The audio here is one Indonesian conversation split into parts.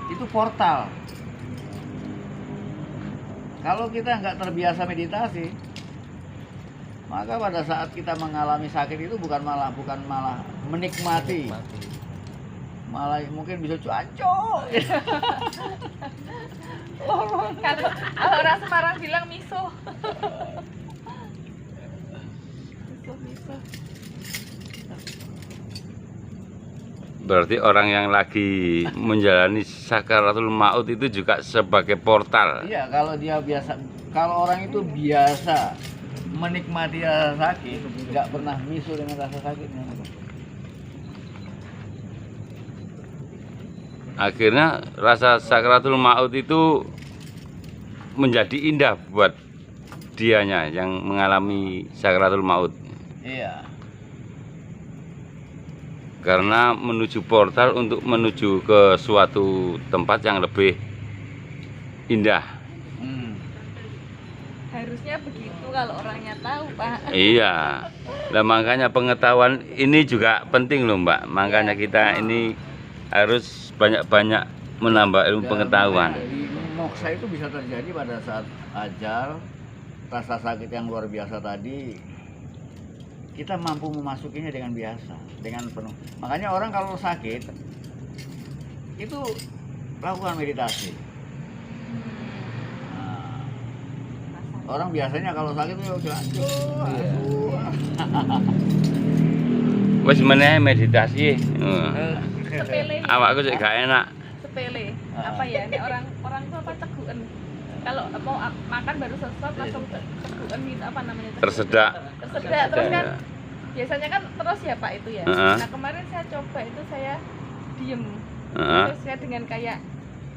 itu portal. Kalau kita nggak terbiasa meditasi, maka pada saat kita mengalami sakit itu bukan malah menikmati, malah mungkin bisa cuaco. Kalau orang Semarang bilang miso. Miso. Berarti orang yang lagi menjalani sakaratul maut itu juga sebagai portal. Iya, kalau orang itu biasa menikmati rasa sakit, nggak pernah misu dengan rasa sakitnya. Akhirnya rasa sakaratul maut itu menjadi indah buat dianya yang mengalami sakaratul maut. Iya. Karena menuju portal untuk menuju ke suatu tempat yang lebih indah. Harusnya begitu kalau orangnya tahu, Pak. Iya. Nah, makanya pengetahuan ini juga penting loh, Mbak. Makanya kita ini harus banyak-banyak menambah ilmu pengetahuan. Jadi moksa itu bisa terjadi pada saat ajal, rasa sakit yang luar biasa tadi, kita mampu memasukinya dengan biasa, dengan penuh. Makanya orang kalau sakit itu lakukan meditasi. Nah, orang biasanya kalau sakit itu aduh. Wes meneh meditasi. Sepele. Awakku sih gak enak. Sepele. Apa ya? Ini orang tuh apa ceguken. Kalau mau makan baru sesuap langsung ceguken gitu, apa namanya? Tersedak. Terus kan biasanya kan terus ya Pak itu ya. Nah kemarin saya coba itu saya diem. Terus saya dengan kayak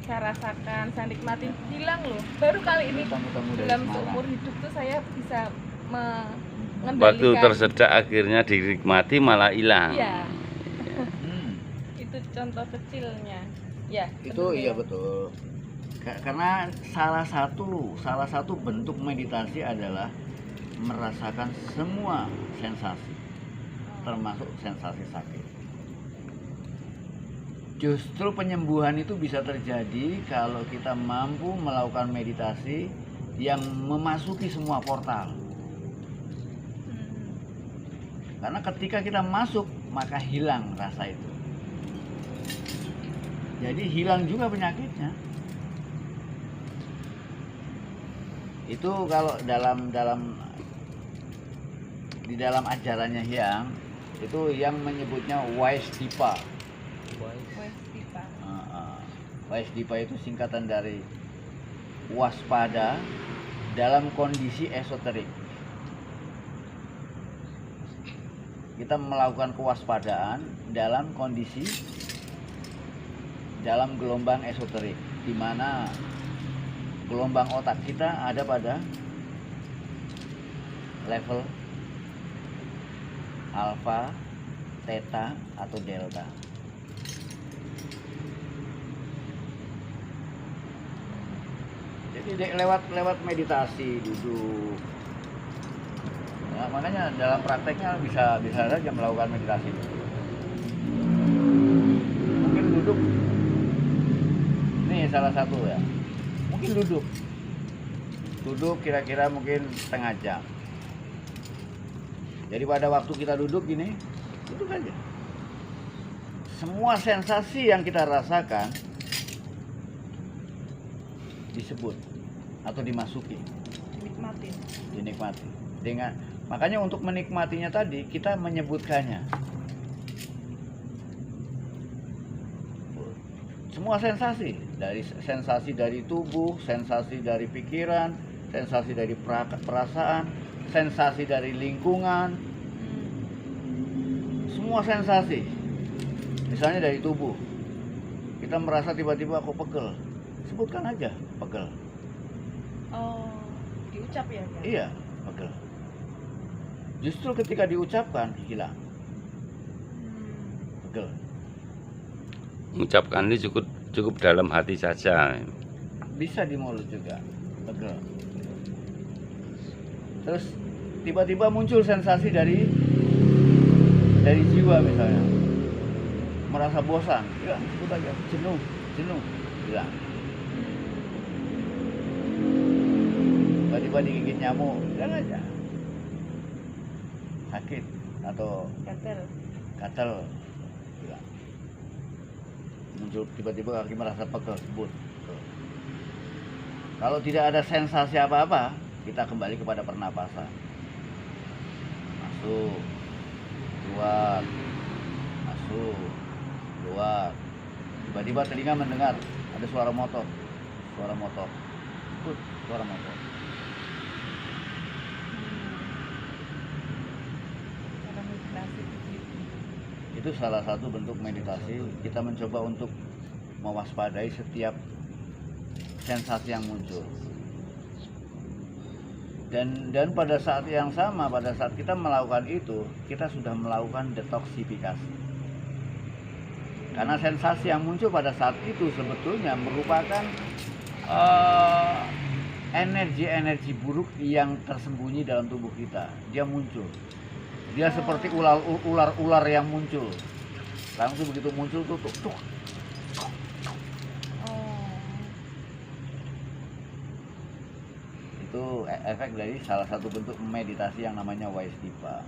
saya rasakan, saya nikmatin, hilang loh. Baru kali ini dalam seumur hidup tuh saya bisa mengendalikan. Waktu tersedak akhirnya dinikmati malah hilang. Iya. Itu contoh kecilnya. Ya. Itu iya betul. Karena salah satu bentuk meditasi adalah merasakan semua sensasi, termasuk sensasi sakit. Justru penyembuhan itu bisa terjadi kalau kita mampu melakukan meditasi yang memasuki semua portal. Karena ketika kita masuk, maka hilang rasa itu. Jadi hilang juga penyakitnya. Itu kalau di dalam ajarannya Hyang itu yang menyebutnya Vaisdipa. Vaisdipa itu singkatan dari waspada dalam kondisi esoterik. Kita melakukan kewaspadaan dalam kondisi dalam gelombang esoterik, di mana gelombang otak kita ada pada level alfa, theta, atau delta. Jadi lewat meditasi, duduk. Nah, makanya dalam prakteknya bisa saja melakukan meditasi. Mungkin duduk. Ini salah satu ya. Mungkin duduk kira-kira mungkin setengah jam. Jadi pada waktu kita duduk gini, duduk aja. Semua sensasi yang kita rasakan disebut atau dimasuki, dinikmati. Makanya untuk menikmatinya tadi kita menyebutkannya. Semua sensasi dari tubuh, sensasi dari pikiran, sensasi dari perasaan, sensasi dari lingkungan, semua sensasi. Misalnya dari tubuh, kita merasa tiba-tiba aku pegel, sebutkan aja pegel. Oh, diucap ya? Iya, pegel. Justru ketika diucapkan hilang. Pegel. Mengucapkan ini cukup dalam hati saja. Bisa di mulut juga, pegel. Terus tiba-tiba muncul sensasi dari jiwa misalnya, merasa bosan, ya sebut aja jenuh. hilang. Tiba-tiba digigit nyamuk, hilang aja. Sakit atau gatal, hilang. Muncul tiba-tiba kaki merasa pegel, sebut. Kalau tidak ada sensasi apa-apa, kita kembali kepada pernapasan. Masuk, keluar, masuk, keluar. Tiba-tiba telinga mendengar ada suara motor, suara motor. Itu salah satu bentuk meditasi. Kita mencoba untuk mewaspadai setiap sensasi yang muncul. Dan pada saat yang sama, pada saat kita melakukan itu, kita sudah melakukan detoksifikasi. Karena sensasi yang muncul pada saat itu sebetulnya merupakan energi-energi buruk yang tersembunyi dalam tubuh kita. Dia muncul. Dia seperti ular-ular yang muncul. Langsung begitu muncul tuh. Itu efek dari salah satu bentuk meditasi yang namanya Waistipa.